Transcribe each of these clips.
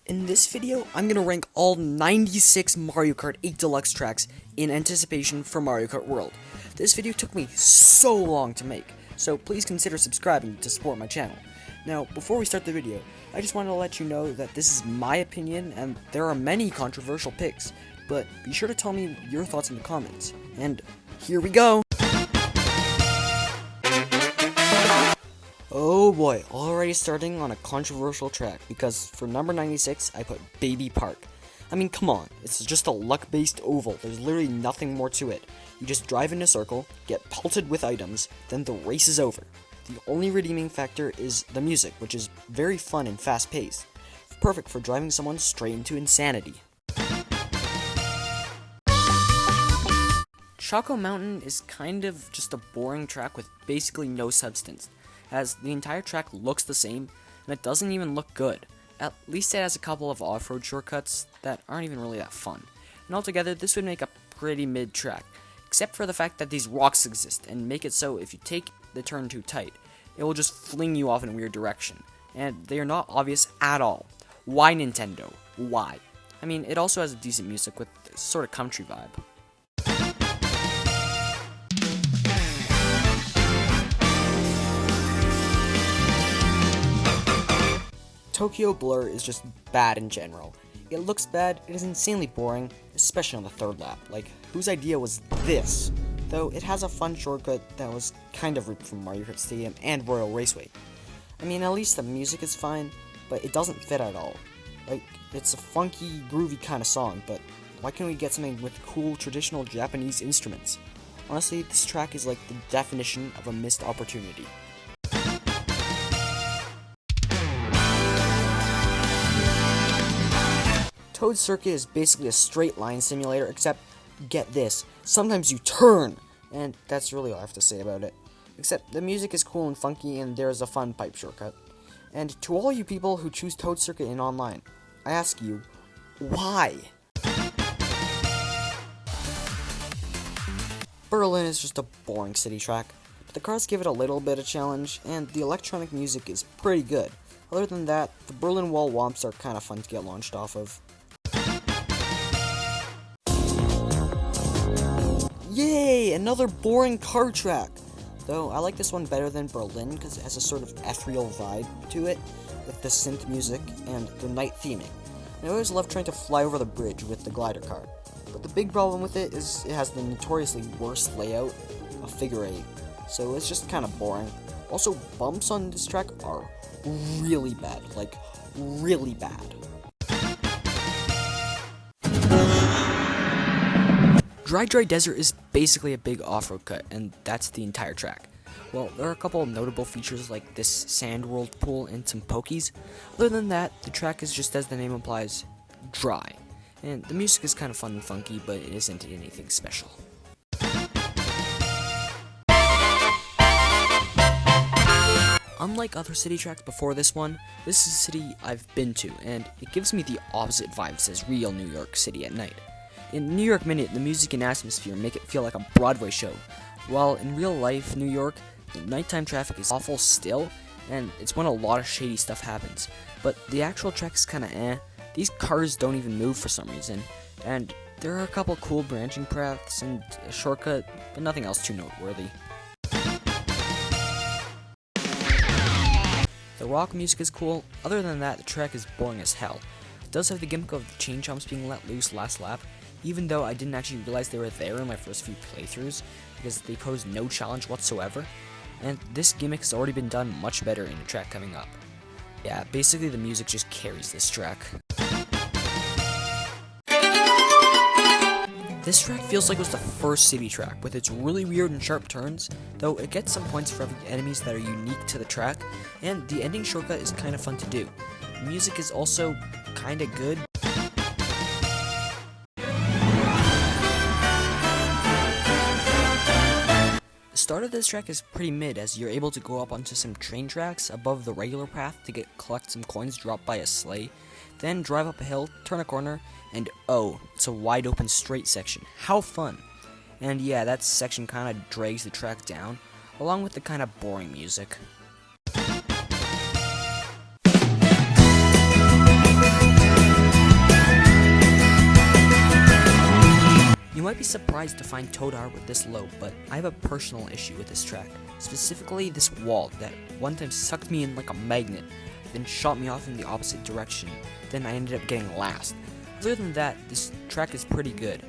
In this video, I'm going to rank all 96 Mario Kart 8 Deluxe tracks in anticipation for Mario Kart World. This video took me so long to make, so please consider subscribing to support my channel. Now, before we start the video, I just wanted to let you know that this is my opinion and there are many controversial picks, but be sure to tell me your thoughts in the comments. And here we go! Oh boy, already starting on a controversial track, because for number 96, I put Baby Park. I mean, come on, it's just a luck-based oval, there's literally nothing more to it. You just drive in a circle, get pelted with items, then the race is over. The only redeeming factor is the music, which is very fun and fast-paced. Perfect for driving someone straight into insanity. Choco Mountain is kind of just a boring track with basically no substance, as the entire track looks the same, and it doesn't even look good. At least it has a couple of off-road shortcuts that aren't even really that fun. And altogether, this would make a pretty mid track, except for the fact that these rocks exist, and make it so if you take the turn too tight, it will just fling you off in a weird direction. And they are not obvious at all. Why Nintendo? Why? I mean, it also has a decent music with sort of country vibe. Tokyo Blur is just bad in general. It looks bad, it is insanely boring, especially on the third lap. Like, whose idea was this? Though it has a fun shortcut that was kind of ripped from Mario Kart Stadium and Royal Raceway. I mean, at least the music is fine, but it doesn't fit at all. Like, it's a funky, groovy kind of song, but why can't we get something with cool, traditional Japanese instruments? Honestly, this track is like the definition of a missed opportunity. Toad Circuit is basically a straight line simulator, except, get this, sometimes you turn! And that's really all I have to say about it. Except, the music is cool and funky, and there's a fun pipe shortcut. And to all you people who choose Toad Circuit in online, I ask you, why? Berlin is just a boring city track, but the cars give it a little bit of challenge, and the electronic music is pretty good. Other than that, the Berlin wall womps are kinda fun to get launched off of. Yay! Another boring car track! Though, I like this one better than Berlin because it has a sort of ethereal vibe to it, with the synth music and the night theming. And I always love trying to fly over the bridge with the glider car. But the big problem with it is it has the notoriously worst layout, a figure 8, so it's just kind of boring. Also, bumps on this track are really bad, like, really bad. Dry Desert is basically a big off-road cut, and that's the entire track. Well, there are a couple of notable features like this sand world pool and some pokies. Other than that, the track is just as the name implies, dry. And the music is kind of fun and funky, but it isn't anything special. Unlike other city tracks before this one, this is a city I've been to, and it gives me the opposite vibes as real New York City at night. In New York Minute, the music and atmosphere make it feel like a Broadway show, while in real life New York, the nighttime traffic is awful still, and it's when a lot of shady stuff happens. But the actual track is kinda eh. These cars don't even move for some reason, and there are a couple cool branching paths and a shortcut, but nothing else too noteworthy. The rock music is cool. Other than that, the track is boring as hell. It does have the gimmick of the chain chomps being let loose last lap, even though I didn't actually realize they were there in my first few playthroughs, because they pose no challenge whatsoever, and this gimmick has already been done much better in a track coming up. Yeah, basically the music just carries this track. This track feels like it was the first city track, with its really weird and sharp turns, though it gets some points for every enemies that are unique to the track, and the ending shortcut is kinda fun to do. The music is also kinda good. The start of this track is pretty mid, as you're able to go up onto some train tracks above the regular path to collect some coins dropped by a sleigh, then drive up a hill, turn a corner, and oh, it's a wide open straight section. How fun! And yeah, that section kinda drags the track down, along with the kinda boring music. be surprised to find Todar with this low, but I have a personal issue with this track. Specifically this wall that one time sucked me in like a magnet, then shot me off in the opposite direction, then I ended up getting last. Other than that, this track is pretty good,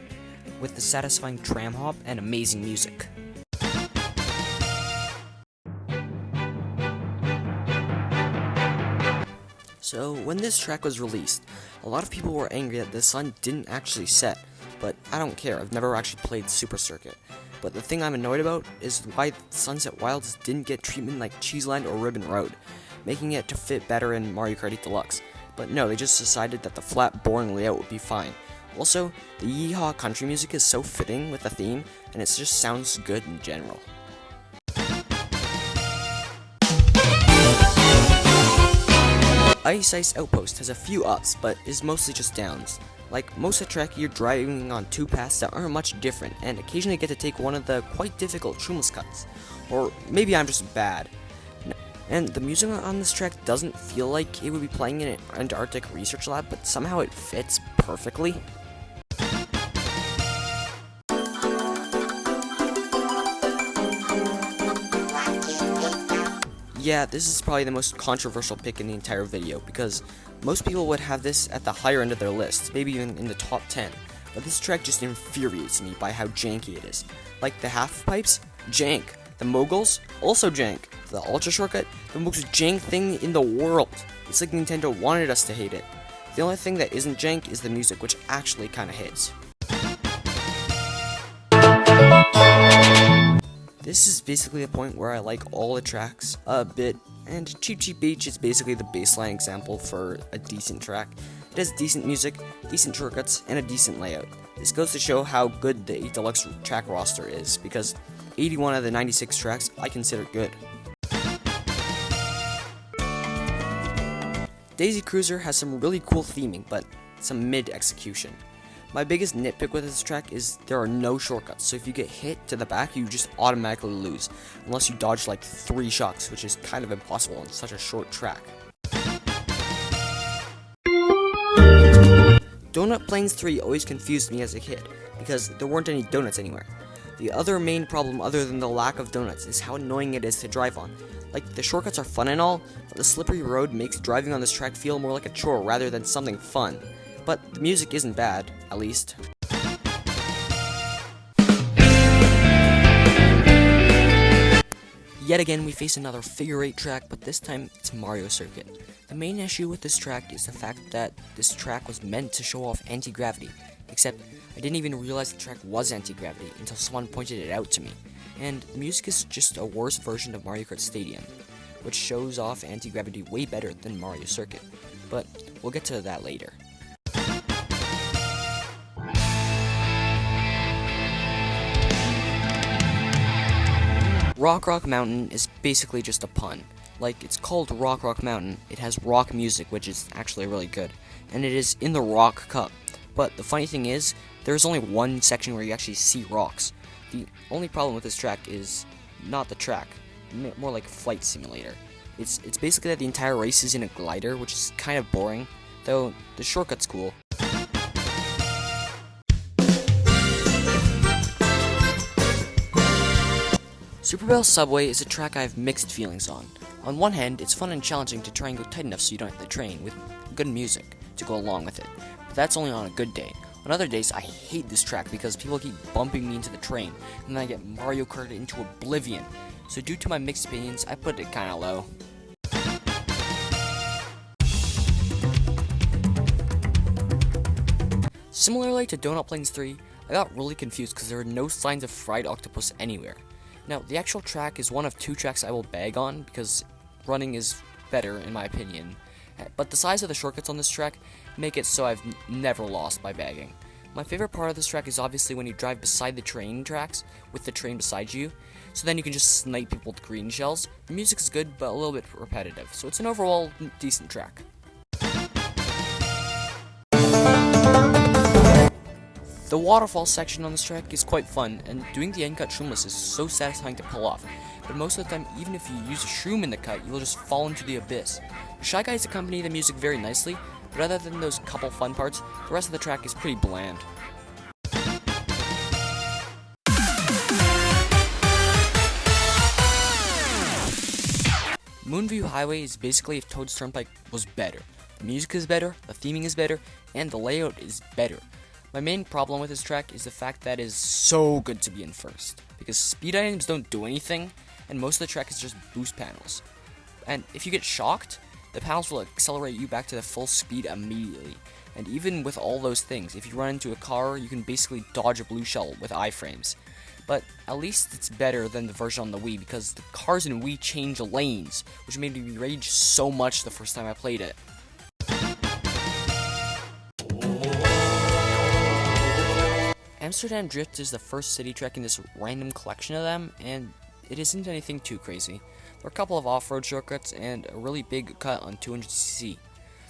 with the satisfying tram hop and amazing music. So, when this track was released, a lot of people were angry that the sun didn't actually set, but I don't care, I've never actually played Super Circuit. But the thing I'm annoyed about is why Sunset Wilds didn't get treatment like Cheeseland or Ribbon Road, making it to fit better in Mario Kart 8 Deluxe. But no, they just decided that the flat, boring layout would be fine. Also, the yeehaw country music is so fitting with the theme, and it just sounds good in general. Ice Ice Outpost has a few ups, but is mostly just downs. Like most of the track, you're driving on two paths that aren't much different, and occasionally get to take one of the quite difficult Shumless cuts. Or maybe I'm just bad. And the music on this track doesn't feel like it would be playing in an Antarctic research lab, but somehow it fits perfectly. Yeah, this is probably the most controversial pick in the entire video, because most people would have this at the higher end of their lists, maybe even in the top 10, but this track just infuriates me by how janky it is. Like the half pipes, jank. The moguls, also jank. The ultra shortcut, the most jank thing in the world. It's like Nintendo wanted us to hate it. The only thing that isn't jank is the music, which actually kinda hits. This is basically the point where I like all the tracks a bit, and Cheap Cheap Beach is basically the baseline example for a decent track. It has decent music, decent shortcuts, and a decent layout. This goes to show how good the 8 Deluxe track roster is, because 81 of the 96 tracks I consider good. Daisy Cruiser has some really cool theming, but some mid-execution. My biggest nitpick with this track is there are no shortcuts, so if you get hit to the back, you just automatically lose, unless you dodge like 3 shocks, which is kind of impossible on such a short track. Donut Plains 3 always confused me as a kid, because there weren't any donuts anywhere. The other main problem other than the lack of donuts is how annoying it is to drive on. Like, the shortcuts are fun and all, but the slippery road makes driving on this track feel more like a chore rather than something fun. But the music isn't bad, at least. Yet again, we face another figure 8 track, but this time it's Mario Circuit. The main issue with this track is the fact that this track was meant to show off anti-gravity, except I didn't even realize the track was anti-gravity until someone pointed it out to me. And the music is just a worse version of Mario Kart Stadium, which shows off anti-gravity way better than Mario Circuit. But we'll get to that later. Rock Mountain is basically just a pun. Like, it's called Rock Mountain, it has rock music, which is actually really good, and it is in the Rock Cup. But the funny thing is, there's only one section where you actually see rocks. The only problem with this track is not the track, more like a flight simulator. It's basically that the entire race is in a glider, which is kind of boring, though the shortcut's cool. Super Bell Subway is a track I have mixed feelings on. On one hand, it's fun and challenging to try and go tight enough so you don't hit the train, with good music to go along with it. But that's only on a good day. On other days, I hate this track because people keep bumping me into the train, and then I get Mario Karted into oblivion. So due to my mixed opinions, I put it kinda low. Similarly to Donut Plains 3, I got really confused because there are no signs of fried octopus anywhere. Now, the actual track is one of 2 tracks I will bag on, because running is better in my opinion, but the size of the shortcuts on this track make it so I've never lost by bagging. My favorite part of this track is obviously when you drive beside the train tracks, with the train beside you, so then you can just snipe people with green shells. The music is good, but a little bit repetitive, so it's an overall decent track. The waterfall section on this track is quite fun, and doing the end cut shroomless is so satisfying to pull off, but most of the time, even if you use a shroom in the cut, you'll just fall into the abyss. The Shy Guys accompany the music very nicely, but other than those couple fun parts, the rest of the track is pretty bland. Moonview Highway is basically if Toad's Turnpike was better. The music is better, the theming is better, and the layout is better. My main problem with this track is the fact that it is so good to be in first, because speed items don't do anything, and most of the track is just boost panels. And if you get shocked, the panels will accelerate you back to the full speed immediately. And even with all those things, if you run into a car, you can basically dodge a blue shell with iframes. But at least it's better than the version on the Wii, because the cars in Wii change lanes, which made me rage so much the first time I played it. Amsterdam Drift is the first city track in this random collection of them, and it isn't anything too crazy. There are a couple of off-road shortcuts and a really big cut on 200cc.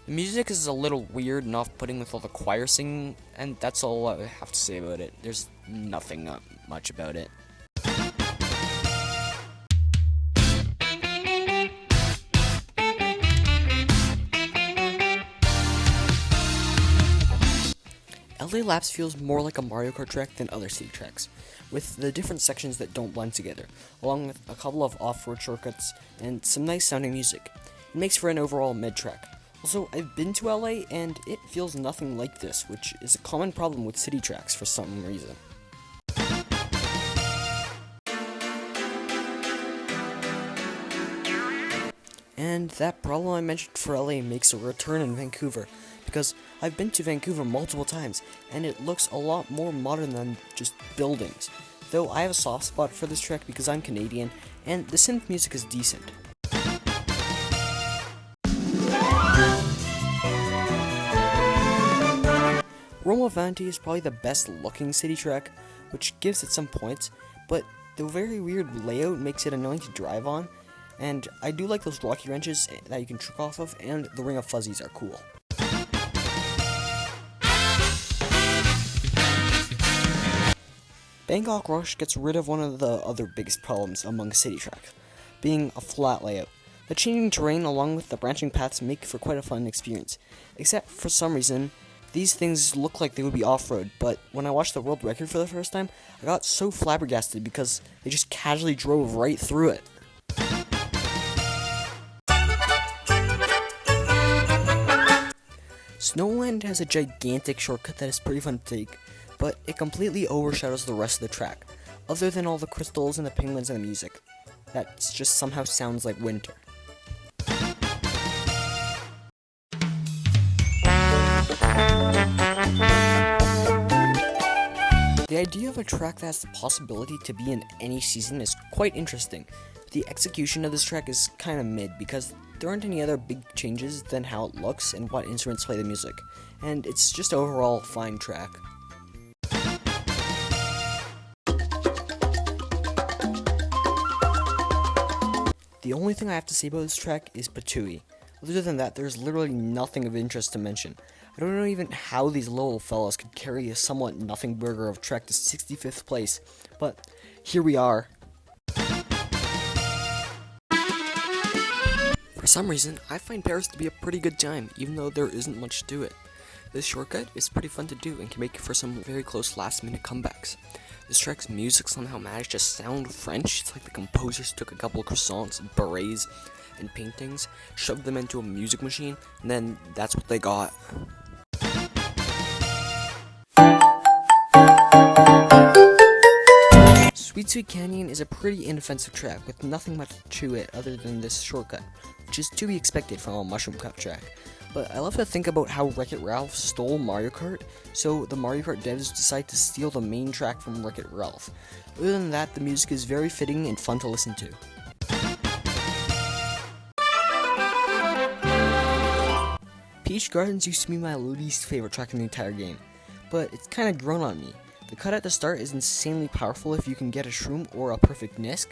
The music is a little weird and off-putting with all the choir singing, and that's all I have to say about it. There's nothing much about it. LA Laps feels more like a Mario Kart track than other city tracks, with the different sections that don't blend together, along with a couple of off-road shortcuts and some nice sounding music. It makes for an overall mid-track. Also, I've been to LA and it feels nothing like this, which is a common problem with city tracks for some reason. And that problem I mentioned for LA makes a return in Vancouver, because I've been to Vancouver multiple times, and it looks a lot more modern than just buildings. Though I have a soft spot for this track because I'm Canadian, and the synth music is decent. Roma Vanti is probably the best looking city track, which gives it some points, but the very weird layout makes it annoying to drive on, and I do like those rocky wrenches that you can trick off of, and the ring of fuzzies are cool. Bangkok Rush gets rid of one of the other biggest problems among city tracks, being a flat layout. The changing terrain along with the branching paths make for quite a fun experience, except for some reason, these things look like they would be off-road, but when I watched the world record for the first time, I got so flabbergasted because they just casually drove right through it. Snowland has a gigantic shortcut that is pretty fun to take, but it completely overshadows the rest of the track, other than all the crystals and the penguins and the music. That just somehow sounds like winter. The idea of a track that has the possibility to be in any season is quite interesting. The execution of this track is kinda mid because there aren't any other big changes than how it looks and what instruments play the music, and it's just overall fine track. The only thing I have to say about this track is Patooey. Other than that, there's literally nothing of interest to mention. I don't know even how these little fellas could carry a somewhat nothing burger of track to 65th place, but here we are. For some reason, I find Paris to be a pretty good time, even though there isn't much to it. This shortcut is pretty fun to do and can make for some very close last-minute comebacks. This track's music somehow managed to sound French. It's like the composers took a couple of croissants, berets, and paintings, shoved them into a music machine, and then that's what they got. Sweet Sweet Canyon is a pretty inoffensive track with nothing much to it other than this shortcut, which is to be expected from a Mushroom Cup track. But I love to think about how Wreck-It Ralph stole Mario Kart, so the Mario Kart devs decide to steal the main track from Wreck-It Ralph. Other than that, the music is very fitting and fun to listen to. Peach Gardens used to be my least favorite track in the entire game, but it's kinda grown on me. The cut at the start is insanely powerful if you can get a shroom or a perfect Nisk,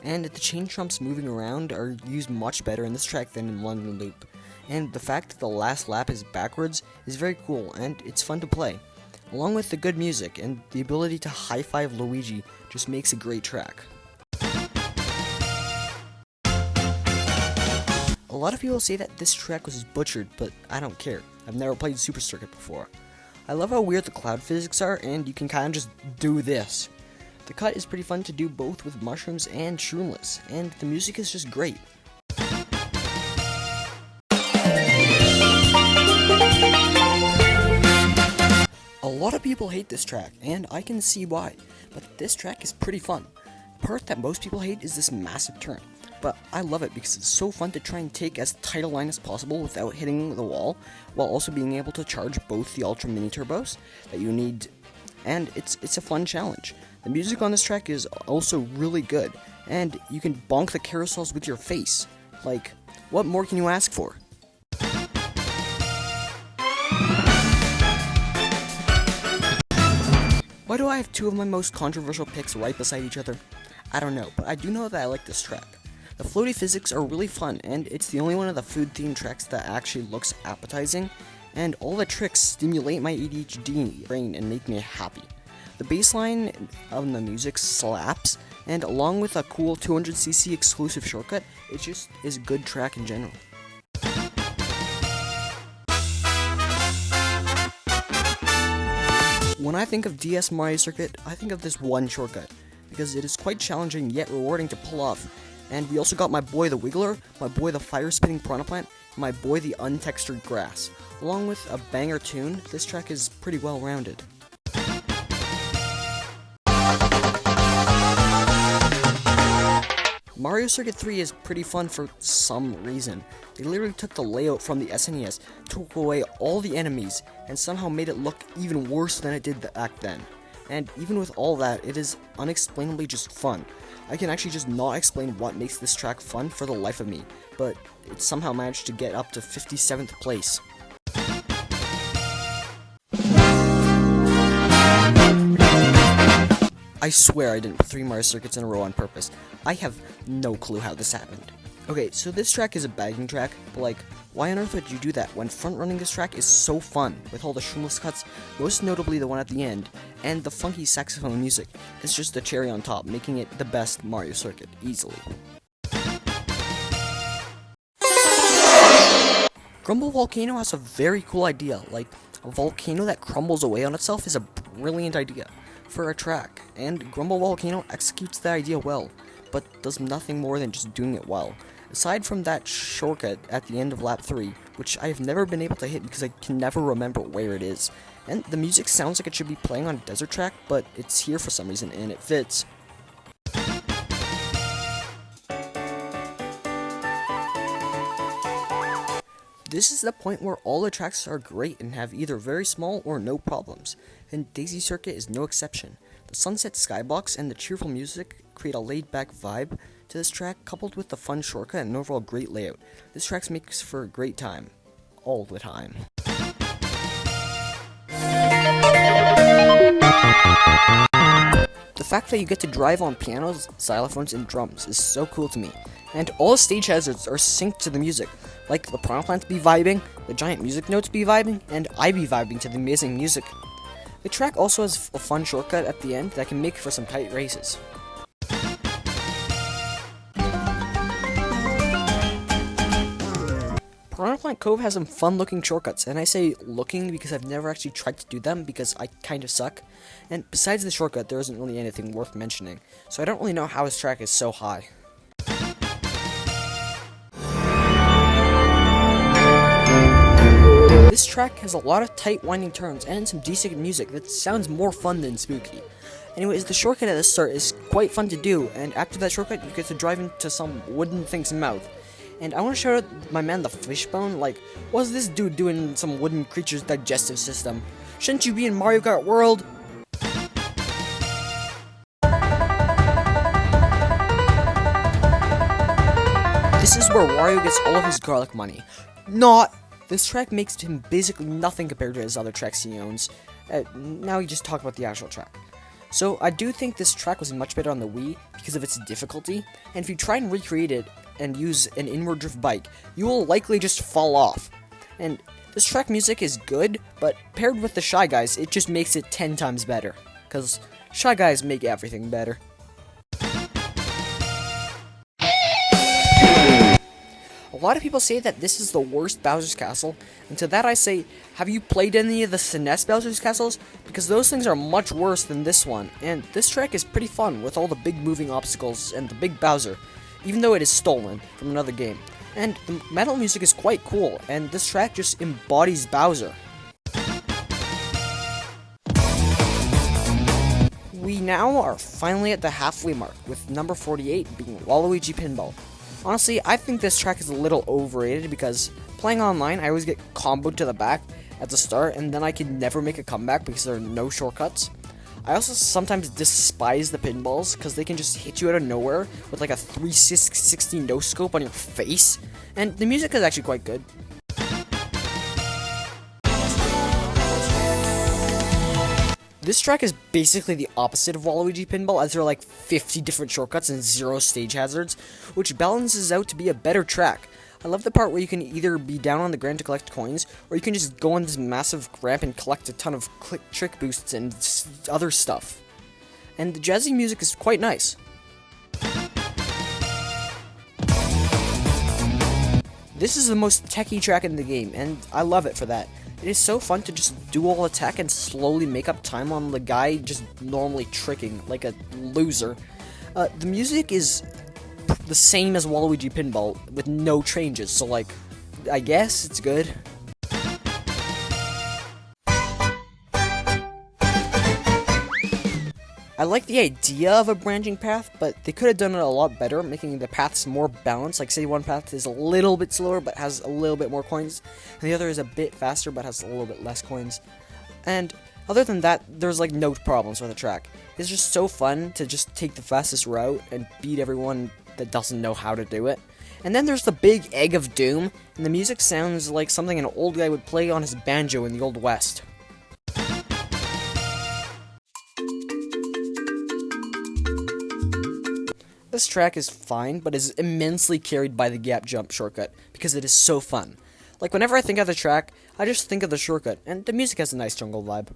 and the chain trumps moving around are used much better in this track than in London Loop. And the fact that the last lap is backwards is very cool, and it's fun to play. Along with the good music and the ability to high-five Luigi just makes a great track. A lot of people say that this track was butchered, but I don't care. I've never played Super Circuit before. I love how weird the cloud physics are, and you can kinda just do this. The cut is pretty fun to do both with mushrooms and shroomless, and the music is just great. lot of people hate this track, and I can see why, but this track is pretty fun. The part that most people hate is this massive turn, but I love it because it's so fun to try and take as tight a line as possible without hitting the wall, while also being able to charge both the Ultra Mini Turbos that you need, and it's a fun challenge. The music on this track is also really good, and you can bonk the carousels with your face. Like, what more can you ask for? Why do I have two of my most controversial picks right beside each other? I don't know, but I do know that I like this track. The floaty physics are really fun, and it's the only one of the food-themed tracks that actually looks appetizing, and all the tricks stimulate my ADHD brain and make me happy. The bass line of the music slaps, and along with a cool 200cc exclusive shortcut, it just is a good track in general. When I think of DS Mario Circuit, I think of this one shortcut, because it is quite challenging yet rewarding to pull off. And we also got my boy the Wiggler, my boy the fire-spitting Piranha Plant, and my boy the untextured grass. Along with a banger tune, this track is pretty well rounded. Mario Circuit 3 is pretty fun for some reason. They literally took the layout from the SNES, took away all the enemies, and somehow made it look even worse than it did back then. And even with all that, it is unexplainably just fun. I can actually just not explain what makes this track fun for the life of me, but it somehow managed to get up to 57th place. I swear I didn't put 3 Mario Circuits in a row on purpose. I have no clue how this happened. Okay, so this track is a bagging track, but like, why on earth would you do that when front-running this track is so fun, with all the shroomless cuts, most notably the one at the end, and the funky saxophone music. It's just the cherry on top, making it the best Mario Circuit, easily. Grumble Volcano has a very cool idea, like, a volcano that crumbles away on itself is a brilliant idea for a track, and Grumble Volcano executes that idea well, but does nothing more than just doing it well. Aside from that shortcut at the end of lap 3, which I have never been able to hit because I can never remember where it is, and the music sounds like it should be playing on a desert track, but it's here for some reason, and it fits. This is the point where all the tracks are great and have either very small or no problems, and Daisy Circuit is no exception. The sunset skybox and the cheerful music create a laid-back vibe to this track, coupled with the fun shortcut and overall great layout. This track makes for a great time. All the time. The fact that you get to drive on pianos, xylophones, and drums is so cool to me. And all stage hazards are synced to the music, like the Piranha Plants be vibing, the giant music notes be vibing, and I be vibing to the amazing music. The track also has a fun shortcut at the end that can make for some tight races. Piranha Plant Cove has some fun looking shortcuts, and I say looking because I've never actually tried to do them because I kind of suck. And besides the shortcut, there isn't really anything worth mentioning, so I don't really know how this track is so high. This track has a lot of tight winding turns and some decent music that sounds more fun than spooky. Anyways, the shortcut at the start is quite fun to do, and after that shortcut you get to drive into some wooden thing's mouth. And I want to shout out my man the Fishbone, like, what's this dude doing in some wooden creature's digestive system? Shouldn't you be in Mario Kart World? This is where Wario gets all of his garlic money. Not! This track makes him basically nothing compared to his other tracks he owns. Now we just talk about the actual track. So I do think this track was much better on the Wii because of its difficulty, and if you try and recreate it and use an inward drift bike, you will likely just fall off. And this track music is good, but paired with the Shy Guys, it just makes it 10 times better. Because Shy Guys make everything better. A lot of people say that this is the worst Bowser's Castle, and to that I say, have you played any of the SNES Bowser's Castles? Because those things are much worse than this one, and this track is pretty fun with all the big moving obstacles and the big Bowser, even though it is stolen from another game. And the metal music is quite cool, and this track just embodies Bowser. We now are finally at the halfway mark, with number 48 being Waluigi Pinball. Honestly, I think this track is a little overrated because playing online, I always get comboed to the back at the start, and then I can never make a comeback because there are no shortcuts. I also sometimes despise the pinballs because they can just hit you out of nowhere with like a 360 no scope on your face, and the music is actually quite good. This track is basically the opposite of Waluigi Pinball, as there are like 50 different shortcuts and 0 stage hazards, which balances out to be a better track. I love the part where you can either be down on the ground to collect coins, or you can just go on this massive ramp and collect a ton of trick boosts and other stuff. And the jazzy music is quite nice. This is the most techy track in the game, and I love it for that. It is so fun to just do all attack and slowly make up time on the guy just normally tricking like a loser. The music is the same as Waluigi Pinball with no changes, so like, I guess it's good. I like the idea of a branching path, but they could have done it a lot better, making the paths more balanced. Like, say one path is a little bit slower but has a little bit more coins, and the other is a bit faster but has a little bit less coins. And other than that, there's like no problems with the track. It's just so fun to just take the fastest route and beat everyone that doesn't know how to do it. And then there's the big Egg of Doom, and the music sounds like something an old guy would play on his banjo in the Old West. This track is fine, but is immensely carried by the gap jump shortcut, because it is so fun. Like, whenever I think of the track, I just think of the shortcut, and the music has a nice jungle vibe.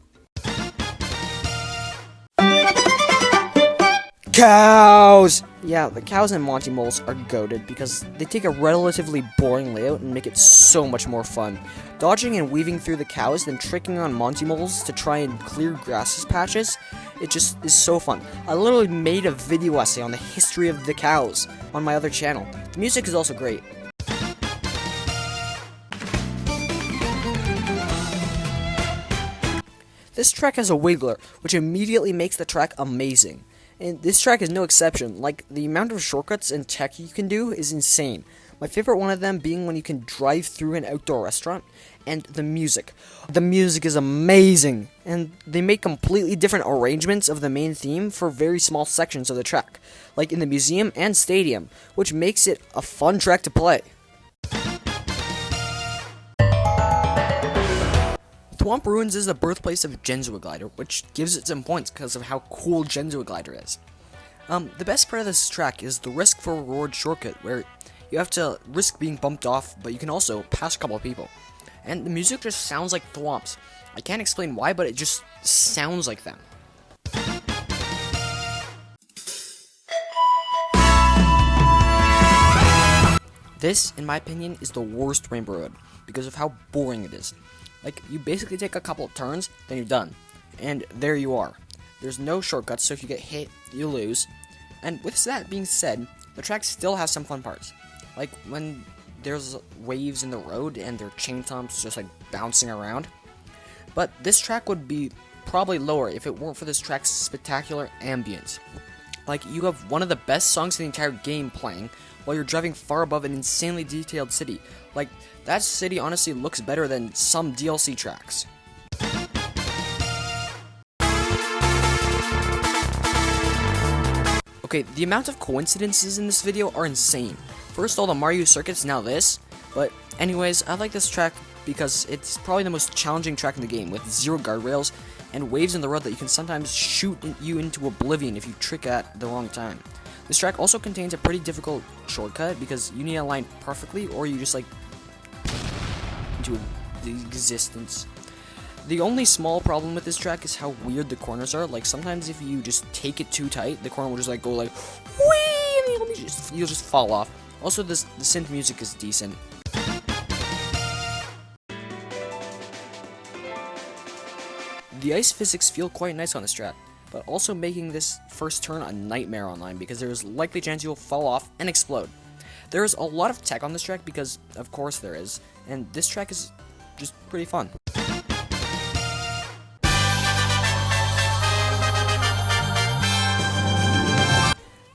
Cows! Yeah, the cows in Monty Moles are goated because they take a relatively boring layout and make it so much more fun. Dodging and weaving through the cows, then tricking on Monty Moles to try and clear grasses patches, it just is so fun. I literally made a video essay on the history of the cows on my other channel. The music is also great. This track has a wiggler, which immediately makes the track amazing. And this track is no exception. Like, the amount of shortcuts and tech you can do is insane. My favorite one of them being when you can drive through an outdoor restaurant, and the music. The music is amazing, and they make completely different arrangements of the main theme for very small sections of the track, like in the museum and stadium, which makes it a fun track to play. Thwomp Ruins is the birthplace of Genzua Glider, which gives it some points because of how cool Genzua Glider is. The best part of this track is the risk for reward shortcut, where you have to risk being bumped off, but you can also pass a couple of people. And the music just sounds like Thwomps. I can't explain why, but it just sounds like them. This, in my opinion, is the worst Rainbow Road, because of how boring it is. Like, you basically take a couple of turns, then you're done. And there you are. There's no shortcuts, so if you get hit, you lose. And with that being said, the track still has some fun parts. Like, when there's waves in the road and their chain tomps just like bouncing around. But this track would be probably lower if it weren't for this track's spectacular ambience. Like, you have one of the best songs in the entire game playing while you're driving far above an insanely detailed city. Like, that city honestly looks better than some DLC tracks. Okay, the amount of coincidences in this video are insane. First, all the Mario circuits, now this. But anyways, I like this track because it's probably the most challenging track in the game, with 0 guardrails and waves in the road that you can sometimes shoot you into oblivion if you trick at the wrong time. This track also contains a pretty difficult shortcut because you need to align perfectly or you just like into the existence. The only small problem with this track is how weird the corners are. Like, sometimes if you just take it too tight, the corner will just like go like whee, and you'll just fall off. Also, the synth music is decent. The ice physics feel quite nice on this track, but also making this first turn a nightmare online because there is likely chance you'll fall off and explode. There is a lot of tech on this track because, of course, there is, and this track is just pretty fun.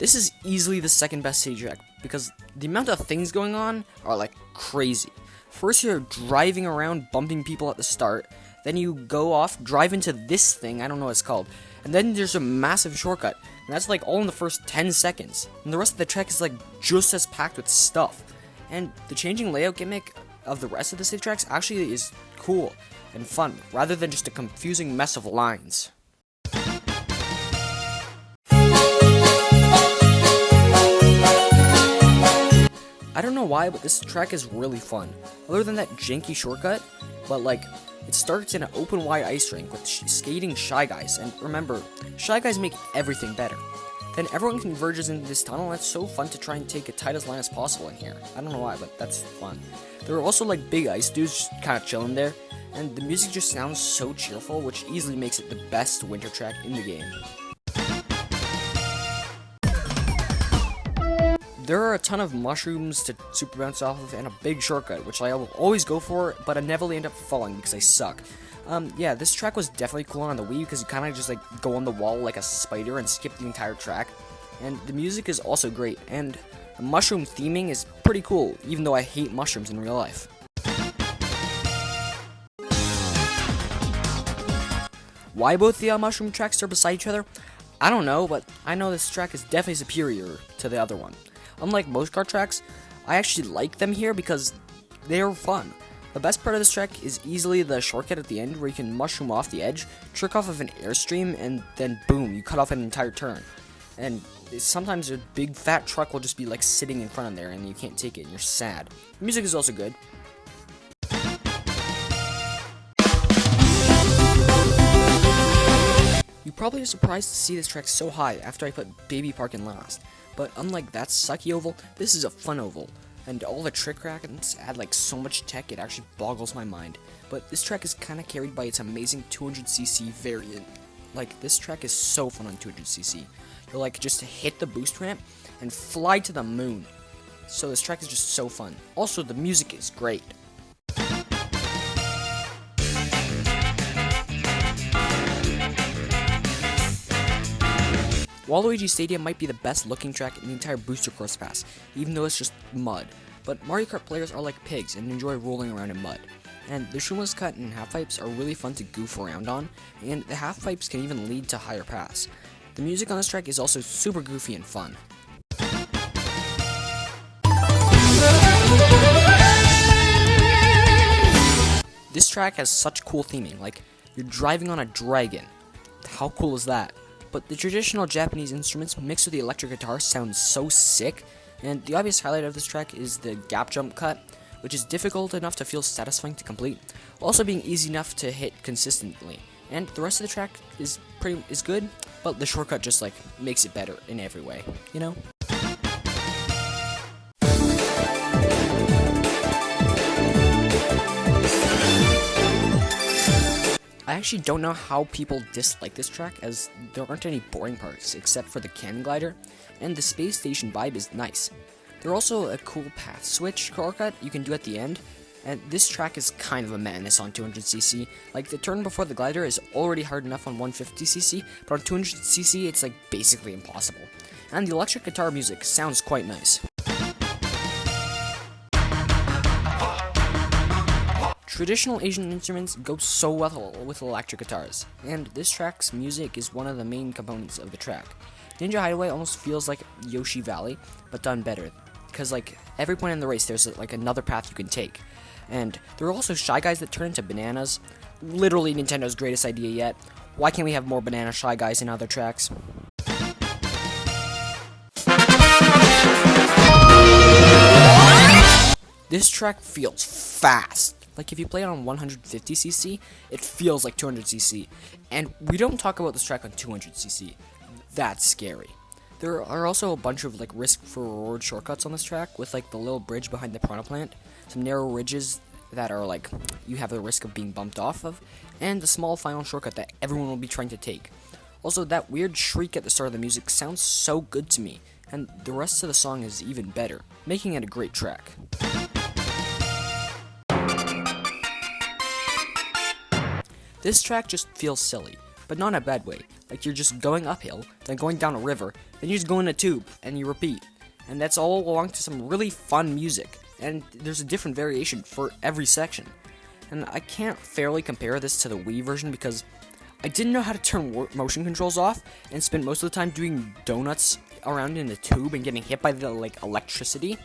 This is easily the second best city track because the amount of things going on are like crazy. First you're driving around bumping people at the start, then you go off, drive into this thing, I don't know what it's called, and then there's a massive shortcut, and that's like all in the first 10 seconds, and the rest of the track is like just as packed with stuff. And the changing layout gimmick of the rest of the city tracks actually is cool and fun, rather than just a confusing mess of lines. I don't know why, but this track is really fun. Other than that janky shortcut, but like, it starts in an open wide ice rink with skating Shy Guys, and remember, Shy Guys make everything better. Then everyone converges into this tunnel, and it's so fun to try and take a tightest line as possible in here. I don't know why, but that's fun. There are also like big ice dudes just kind of chilling there, and the music just sounds so cheerful, which easily makes it the best winter track in the game. There are a ton of mushrooms to super bounce off of and a big shortcut, which I will always go for, but I never end up falling because I suck. Yeah, this track was definitely cool on the Wii because you kind of just like go on the wall like a spider and skip the entire track. And the music is also great, and the mushroom theming is pretty cool, even though I hate mushrooms in real life. Why both the mushroom tracks are beside each other? I don't know, but I know this track is definitely superior to the other one. Unlike most Kart tracks, I actually like them here because they are fun. The best part of this track is easily the shortcut at the end where you can mushroom off the edge, trick off of an airstream, and then boom, you cut off an entire turn. And sometimes a big fat truck will just be like sitting in front of there and you can't take it and you're sad. The music is also good. You probably are surprised to see this track so high after I put Baby Park in last. But unlike that sucky oval, this is a fun oval. And all the trick rackets add like so much tech, it actually boggles my mind. But this track is kind of carried by its amazing 200cc variant. Like, this track is so fun on 200cc. You'll like just hit the boost ramp and fly to the moon. So this track is just so fun. Also, the music is great. Waluigi Stadium might be the best looking track in the entire Booster Course Pass, even though it's just mud. But Mario Kart players are like pigs and enjoy rolling around in mud. And the Shroomless Cut and half pipes are really fun to goof around on, and the half pipes can even lead to higher pass. The music on this track is also super goofy and fun. This track has such cool theming, like you're driving on a dragon. How cool is that? But the traditional Japanese instruments mixed with the electric guitar sounds so sick, and the obvious highlight of this track is the gap jump cut, which is difficult enough to feel satisfying to complete, while also being easy enough to hit consistently. And the rest of the track is good, but the shortcut just like makes it better in every way, you know? I actually don't know how people dislike this track, as there aren't any boring parts except for the cannon glider, and the space station vibe is nice. There's also a cool path switch shortcut you can do at the end, and this track is kind of a madness on 200cc. Like, the turn before the glider is already hard enough on 150cc, but on 200cc it's like basically impossible. And the electric guitar music sounds quite nice. Traditional Asian instruments go so well with electric guitars, and this track's music is one of the main components of the track. Ninja Hideaway almost feels like Yoshi Valley, but done better, because like every point in the race there's like another path you can take. And there are also Shy Guys that turn into bananas. Literally Nintendo's greatest idea yet. Why can't we have more banana Shy Guys in other tracks? This track feels fast. Like, if you play it on 150cc, it feels like 200cc. And we don't talk about this track on 200cc. That's scary. There are also a bunch of, like, risk for reward shortcuts on this track, with, like, the little bridge behind the piranha plant, some narrow ridges that are, like, you have the risk of being bumped off of, and the small final shortcut that everyone will be trying to take. Also, that weird shriek at the start of the music sounds so good to me, and the rest of the song is even better, making it a great track. This track just feels silly, but not in a bad way. Like you're just going uphill, then going down a river, then you just go in a tube, and you repeat. And that's all along to some really fun music, and there's a different variation for every section. And I can't fairly compare this to the Wii version because I didn't know how to turn motion controls off, and spent most of the time doing donuts around in the tube and getting hit by the electricity.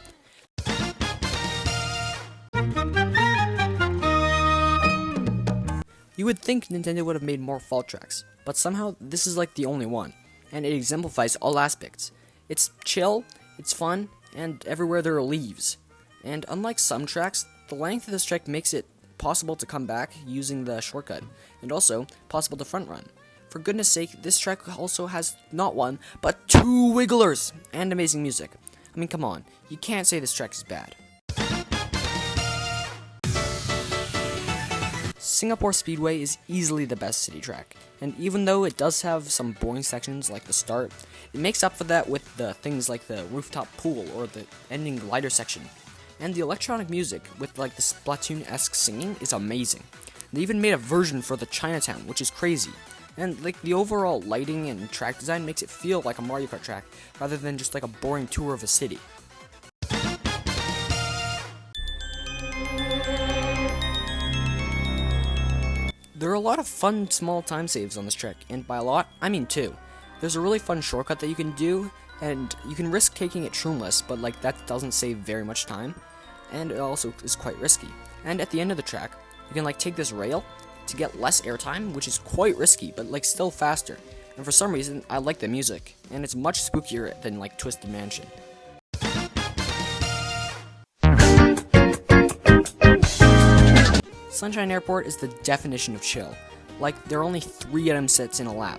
You would think Nintendo would have made more fault tracks, but somehow this is like the only one, and it exemplifies all aspects. It's chill, it's fun, and everywhere there are leaves. And unlike some tracks, the length of this track makes it possible to come back using the shortcut, and also possible to front run. For goodness sake, this track also has not one, but 2 wigglers, and amazing music. I mean, come on, you can't say this track is bad. Singapore Speedway is easily the best city track, and even though it does have some boring sections like the start, it makes up for that with the things like the rooftop pool or the ending glider section. And the electronic music with like the Splatoon-esque singing is amazing. They even made a version for the Chinatown, which is crazy. And like the overall lighting and track design makes it feel like a Mario Kart track rather than just like a boring tour of a city. There are a lot of fun small time saves on this track, and by a lot, I mean 2. There's a really fun shortcut that you can do, and you can risk taking it shroomless, but like that doesn't save very much time, and it also is quite risky. And at the end of the track, you can like take this rail to get less airtime, which is quite risky, but like still faster. And for some reason, I like the music, and it's much spookier than like Twisted Mansion. Sunshine Airport is the definition of chill. Like, there are only 3 item sets in a lap,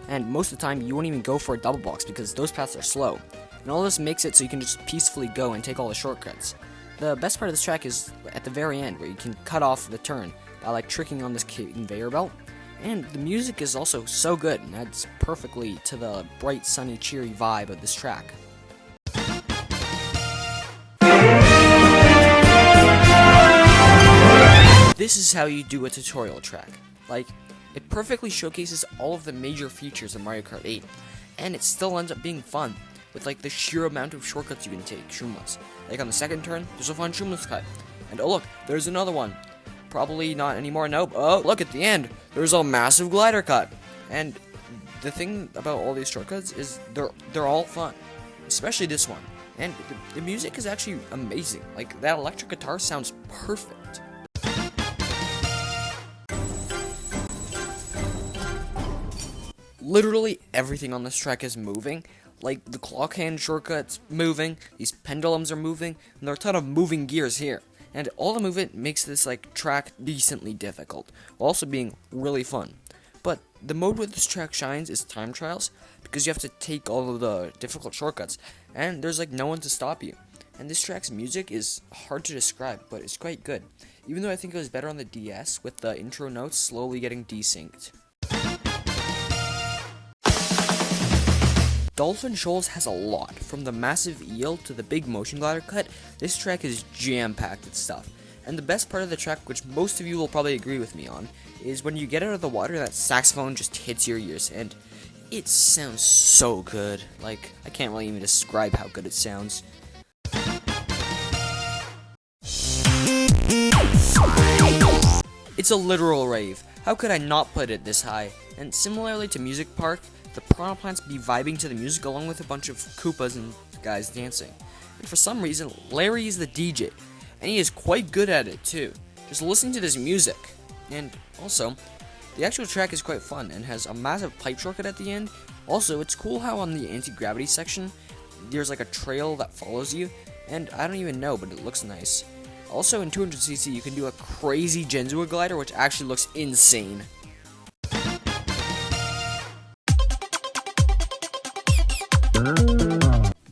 and most of the time you won't even go for a double box because those paths are slow. And all this makes it so you can just peacefully go and take all the shortcuts. The best part of this track is at the very end, where you can cut off the turn by like tricking on this conveyor belt. And the music is also so good and adds perfectly to the bright, sunny, cheery vibe of this track. This is how you do a tutorial track. Like, it perfectly showcases all of the major features of Mario Kart 8, and it still ends up being fun, with like the sheer amount of shortcuts you can take, shroomless. Like on the second turn, there's a fun shroomless cut, and oh look, there's another one. Probably not anymore, nope. Oh, look at the end, there's a massive glider cut. And the thing about all these shortcuts is they're all fun, especially this one. And the music is actually amazing, like that electric guitar sounds perfect. Literally everything on this track is moving. Like the clock hand shortcut's moving, these pendulums are moving, and there are a ton of moving gears here. And all the movement makes this like track decently difficult, while also being really fun. But the mode where this track shines is time trials, because you have to take all of the difficult shortcuts, and there's like no one to stop you. And this track's music is hard to describe, but it's quite good. Even though I think it was better on the DS, with the intro notes slowly getting desynced. Dolphin Shoals has a lot, from the massive eel to the big motion glider cut. This track is jam-packed with stuff. And the best part of the track, which most of you will probably agree with me on, is when you get out of the water, that saxophone just hits your ears, and it sounds so good. Like, I can't really even describe how good it sounds. It's a literal rave. How could I not put it this high? And similarly to Music Park, the piranha plants be vibing to the music along with a bunch of Koopas and guys dancing. And for some reason, Larry is the DJ, and he is quite good at it too. Just listening to this music. And also, the actual track is quite fun and has a massive pipe shortcut at the end. Also, it's cool how on the anti-gravity section, there's like a trail that follows you, and I don't even know, but it looks nice. Also, in 200cc, you can do a crazy Genzua glider, which actually looks insane.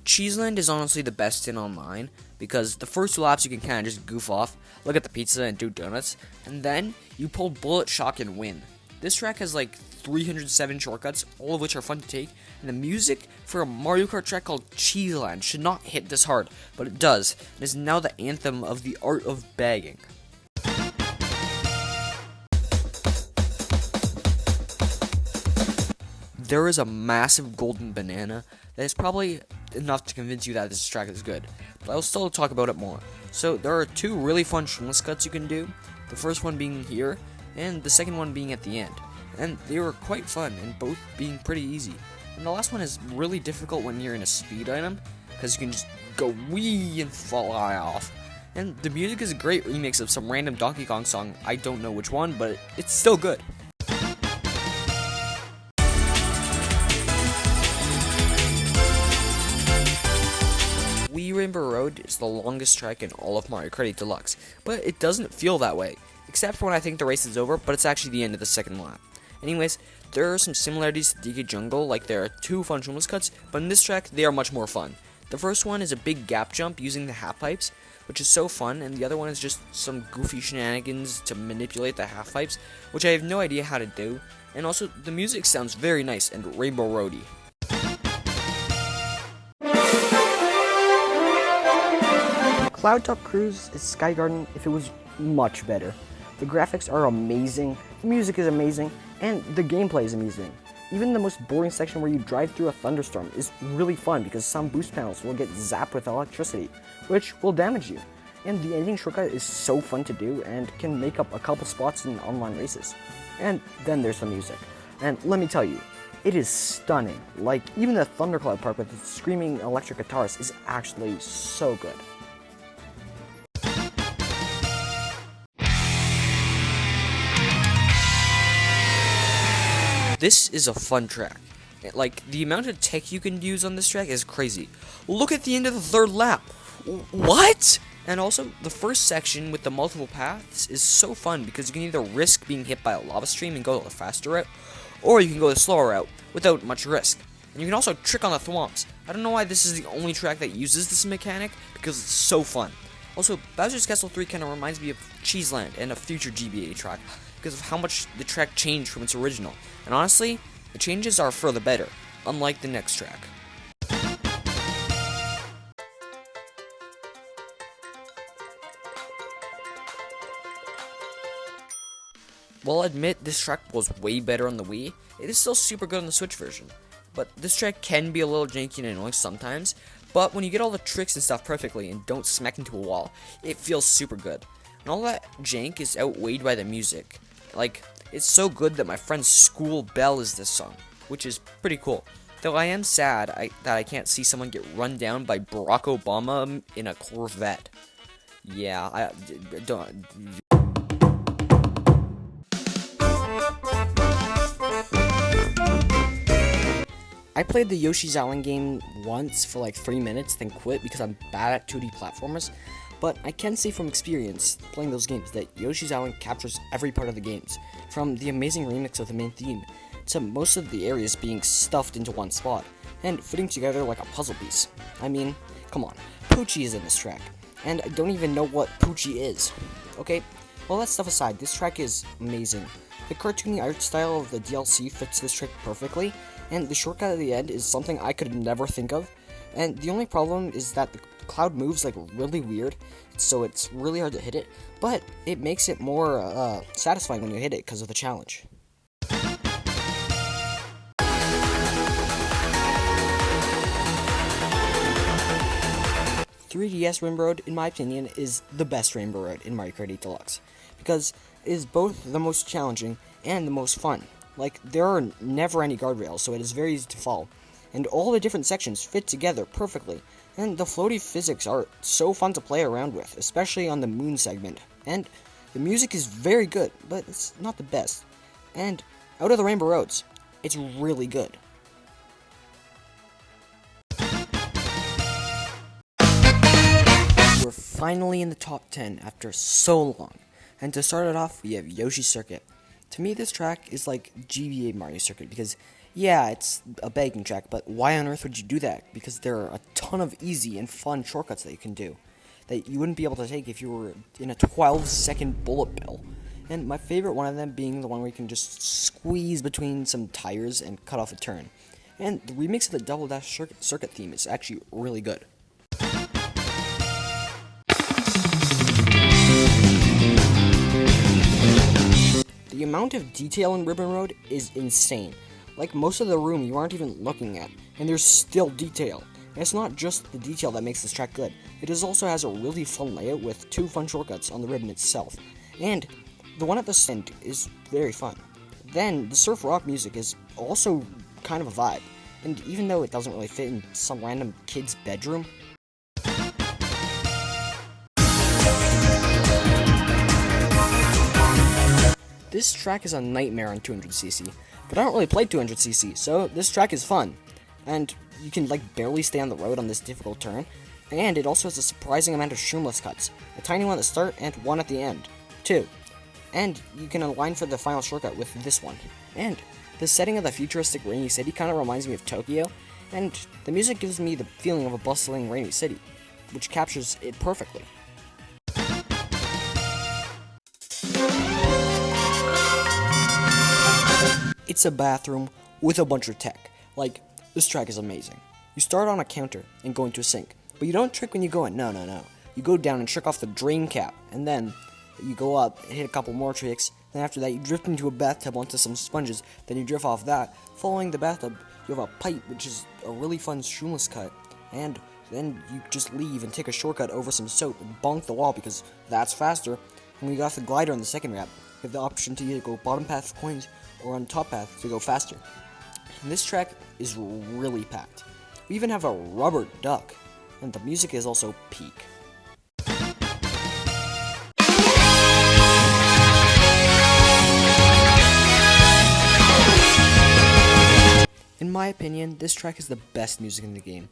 Cheeseland is honestly the best in online, because the first 2 laps you can kind of just goof off, look at the pizza and do donuts, and then you pull Bullet Shock and win. This track has like 307 shortcuts, all of which are fun to take, and the music for a Mario Kart track called Cheeseland should not hit this hard, but it does, and is now the anthem of the art of bagging. there is a massive golden banana that is probably enough to convince you that this track is good, but I'll still talk about it more. So there are two really fun shrimless cuts you can do, the first one being here, and the second one being at the end. And they were quite fun, and both being pretty easy. And the last one is really difficult when you're in a speed item, because you can just go wee and fly off. And the music is a great remix of some random Donkey Kong song, I don't know which one, but it's still good. Wii Rainbow Road is the longest track in all of Mario Kart 8 Deluxe, but it doesn't feel that way, except for when I think the race is over, but it's actually the end of the second lap. Anyways, there are some similarities to DK Jungle, like there are two fun shrimless cuts, but in this track, they are much more fun. The first one is a big gap jump using the half pipes, which is so fun, and the other one is just some goofy shenanigans to manipulate the half pipes, which I have no idea how to do, and also the music sounds very nice and Rainbow Roady. Cloud Top Cruise is Sky Garden if it was much better. The graphics are amazing, the music is amazing, and the gameplay is amazing. Even the most boring section where you drive through a thunderstorm is really fun because some boost panels will get zapped with electricity, which will damage you. And the ending shortcut is so fun to do and can make up a couple spots in online races. And then there's the music. And let me tell you, it is stunning. Like, even the Thundercloud part with its screaming electric guitars is actually so good. This is a fun track. Like, the amount of tech you can use on this track is crazy. Look at the end of the third lap. What? And also, the first section with the multiple paths is so fun because you can either risk being hit by a lava stream and go the faster route, or you can go the slower route without much risk. And you can also trick on the thwomps. I don't know why this is the only track that uses this mechanic, because it's so fun. Also, Bowser's Castle 3 kind of reminds me of Cheeseland and a future GBA track, because of how much the track changed from its original. And honestly, the changes are for the better, unlike the next track. While I'll admit this track was way better on the Wii, it is still super good on the Switch version. But this track can be a little janky and annoying sometimes, but when you get all the tricks and stuff perfectly and don't smack into a wall, it feels super good. And all that jank is outweighed by the music. Like, it's so good that my friend's school bell is this song, which is pretty cool. Though I am sad that I can't see someone get run down by Barack Obama in a Corvette. Yeah, I don't. I played the Yoshi's Island game once for like 3 minutes, then quit because I'm bad at 2D platformers, but I can say from experience playing those games that Yoshi's Island captures every part of the games, from the amazing remix of the main theme, to most of the areas being stuffed into one spot, and fitting together like a puzzle piece. I mean, come on, Poochie is in this track, and I don't even know what Poochie is. Okay, all that stuff aside, this track is amazing. The cartoony art style of the DLC fits this track perfectly, and the shortcut at the end is something I could never think of, and the only problem is that the cloud moves like really weird, so it's really hard to hit it, but it makes it more satisfying when you hit it because of the challenge. 3DS Rainbow Road, in my opinion, is the best Rainbow Road in Mario Kart 8 Deluxe, because it is both the most challenging and the most fun. Like, there are never any guardrails, so it is very easy to fall, and all the different sections fit together perfectly, and the floaty physics are so fun to play around with, especially on the moon segment, and the music is very good, but it's not the best, and out of the Rainbow Roads, it's really good. We're finally in the top 10 after so long, and to start it off, we have Yoshi Circuit. To me, this track is like GBA Mario Circuit, because yeah, it's a begging track, but why on earth would you do that? Because there are a ton of easy and fun shortcuts that you can do, that you wouldn't be able to take if you were in a 12-second bullet bill. And my favorite one of them being the one where you can just squeeze between some tires and cut off a turn. And the remix of the Double Dash Circuit theme is actually really good. The amount of detail in Ribbon Road is insane. Like most of the room you aren't even looking at, and there's still detail. And it's not just the detail that makes this track good, it also has a really fun layout with 2 fun shortcuts on the ribbon itself. And the one at the end is very fun. Then the surf rock music is also kind of a vibe, and even though it doesn't really fit in some random kid's bedroom, this track is a nightmare on 200cc, but I don't really play 200cc, so this track is fun. And you can like barely stay on the road on this difficult turn, and it also has a surprising amount of shroomless cuts, a tiny one at the start and one at the end, too. And you can align for the final shortcut with this one. And the setting of the futuristic rainy city kind of reminds me of Tokyo, and the music gives me the feeling of a bustling rainy city, which captures it perfectly. It's a bathroom with a bunch of tech. Like, this track is amazing. You start on a counter and go into a sink, but you don't trick when you go in. No. You go down and trick off the drain cap, and then you go up and hit a couple more tricks. Then after that, you drift into a bathtub onto some sponges. Then you drift off that. Following the bathtub, you have a pipe, which is a really fun shroomless cut. And then you just leave and take a shortcut over some soap and bonk the wall because that's faster. And when you got off the glider on the second wrap, you have the option to either go bottom path of coins or on top path to go faster. And this track is really packed. We even have a rubber duck, and the music is also peak. In my opinion, this track is the best music in the game.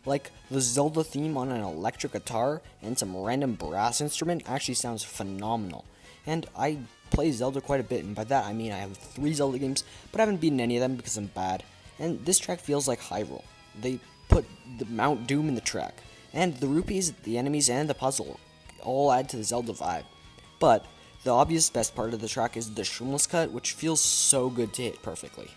Like, the Zelda theme on an electric guitar and some random brass instrument actually sounds phenomenal. And I play Zelda quite a bit, and by that I mean I have 3 Zelda games, but I haven't beaten any of them because I'm bad. And this track feels like Hyrule. They put the Mount Doom in the track, and the rupees, the enemies, and the puzzle all add to the Zelda vibe. But the obvious best part of the track is the shroomless cut, which feels so good to hit perfectly.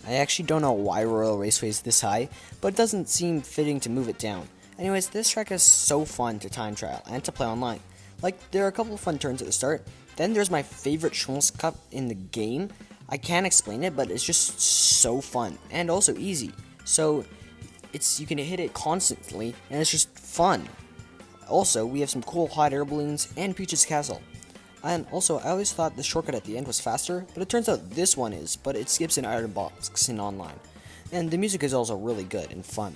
I actually don't know why Royal Raceway is this high, but it doesn't seem fitting to move it down. Anyways, this track is so fun to time trial and to play online. Like, there are a couple of fun turns at the start, then there's my favorite shroomless cut in the game. I can't explain it, but it's just so fun, and also easy. So, you can hit it constantly, and it's just fun. Also, we have some cool hot air balloons and Peach's Castle. And also, I always thought the shortcut at the end was faster, but it turns out this one is, but it skips an iron box in online. And the music is also really good and fun.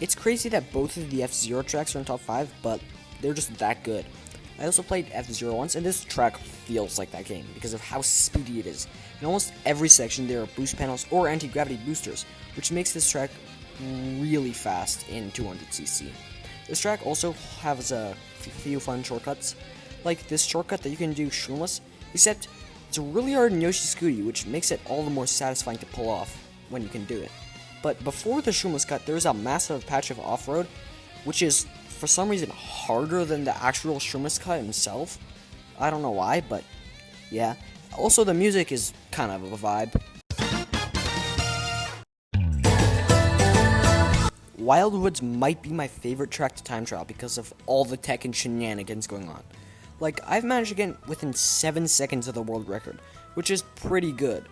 It's crazy that both of the F-Zero tracks are in top 5, but they're just that good. I also played F-Zero once, and this track feels like that game because of how speedy it is. In almost every section there are boost panels or anti-gravity boosters, which makes this track really fast in 200cc. This track also has a few fun shortcuts, like this shortcut that you can do shroomless, except it's really hard in Yoshi Scooty, which makes it all the more satisfying to pull off when you can do it. But before the shroomless cut, there's a massive patch of off-road, which is for some reason harder than the actual shroomless cut himself. I don't know why, but yeah. Also, the music is kind of a vibe. Wildwoods might be my favorite track to time trial because of all the tech and shenanigans going on. Like, I've managed to get within 7 seconds of the world record, which is pretty good.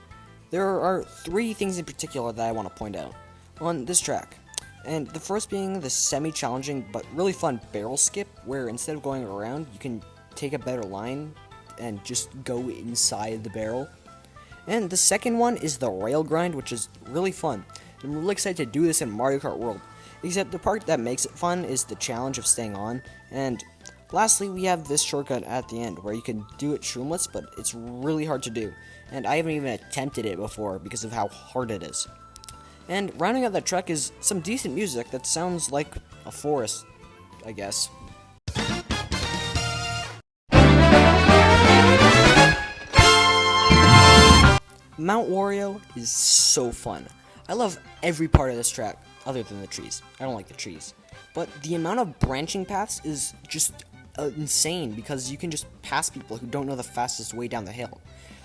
There are 3 things in particular that I want to point out on this track. And the first being the semi-challenging but really fun barrel skip, where instead of going around, you can take a better line and just go inside the barrel. And the second one is the rail grind, which is really fun. I'm really excited to do this in Mario Kart World. Except the part that makes it fun is the challenge of staying on. And lastly, we have this shortcut at the end where you can do it shroomless, but it's really hard to do. And I haven't even attempted it before because of how hard it is. And rounding out that track is some decent music that sounds like a forest, I guess. Mount Wario is so fun. I love every part of this track, other than the trees. I don't like the trees. But the amount of branching paths is just insane because you can just pass people who don't know the fastest way down the hill.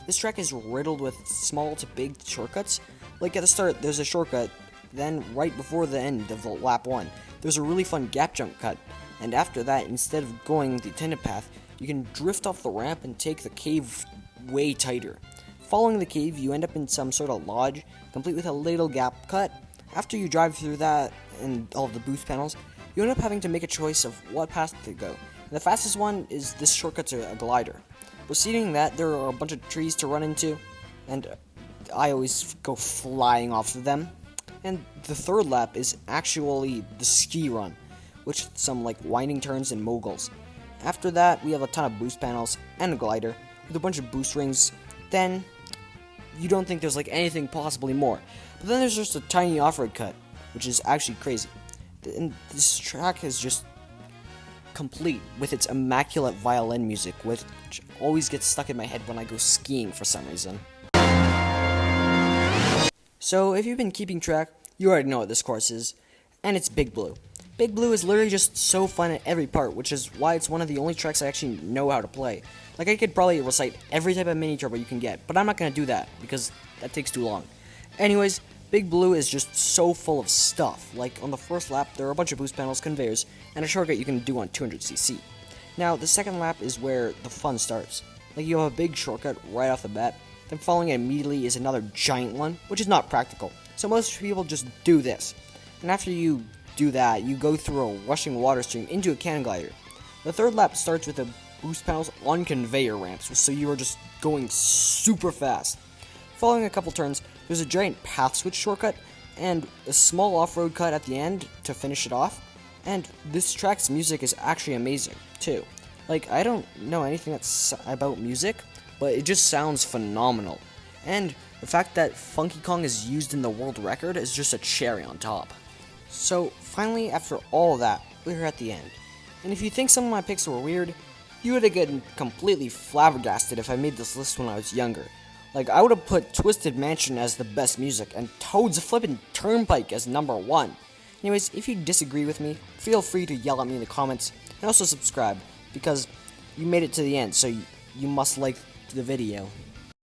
This track is riddled with small to big shortcuts. Like at the start, there's a shortcut, then right before the end of lap 1, there's a really fun gap jump cut, and after that, instead of going the intended path, you can drift off the ramp and take the cave way tighter. Following the cave, you end up in some sort of lodge, complete with a little gap cut. After you drive through that and all of the boost panels, you end up having to make a choice of what path to go. And the fastest one is this shortcut to a glider. Proceeding that, there are a bunch of trees to run into, and I always go flying off of them. And the third lap is actually the ski run, which some like winding turns and moguls. After that, we have a ton of boost panels and a glider with a bunch of boost rings. Then you don't think there's like anything possibly more. But then there's just a tiny off-road cut, which is actually crazy. And this track is just complete with its immaculate violin music, which always gets stuck in my head when I go skiing for some reason. So if you've been keeping track, you already know what this course is, and it's Big Blue. Big Blue is literally just so fun at every part, which is why it's one of the only tracks I actually know how to play. Like, I could probably recite every type of mini turbo you can get, but I'm not going to do that, because that takes too long. Anyways, Big Blue is just so full of stuff. Like, on the first lap, there are a bunch of boost panels, conveyors, and a shortcut you can do on 200cc. Now, the second lap is where the fun starts. Like, you have a big shortcut right off the bat, then following it immediately is another giant one, which is not practical. So most people just do this. And after you do that, you go through a rushing water stream into a cannon glider. The third lap starts with the boost panels on conveyor ramps, so you are just going super fast. Following a couple turns, there's a giant path switch shortcut, and a small off-road cut at the end to finish it off. And this track's music is actually amazing, too. Like, I don't know anything that's about music, but it just sounds phenomenal. And the fact that Funky Kong is used in the world record is just a cherry on top. So, finally, after all that, we're at the end. And if you think some of my picks were weird, you would have gotten completely flabbergasted if I made this list when I was younger. Like, I would have put Twisted Mansion as the best music, and Toad's Flippin' Turnpike as number 1. Anyways, if you disagree with me, feel free to yell at me in the comments, and also subscribe, because you made it to the end, so you must like the video.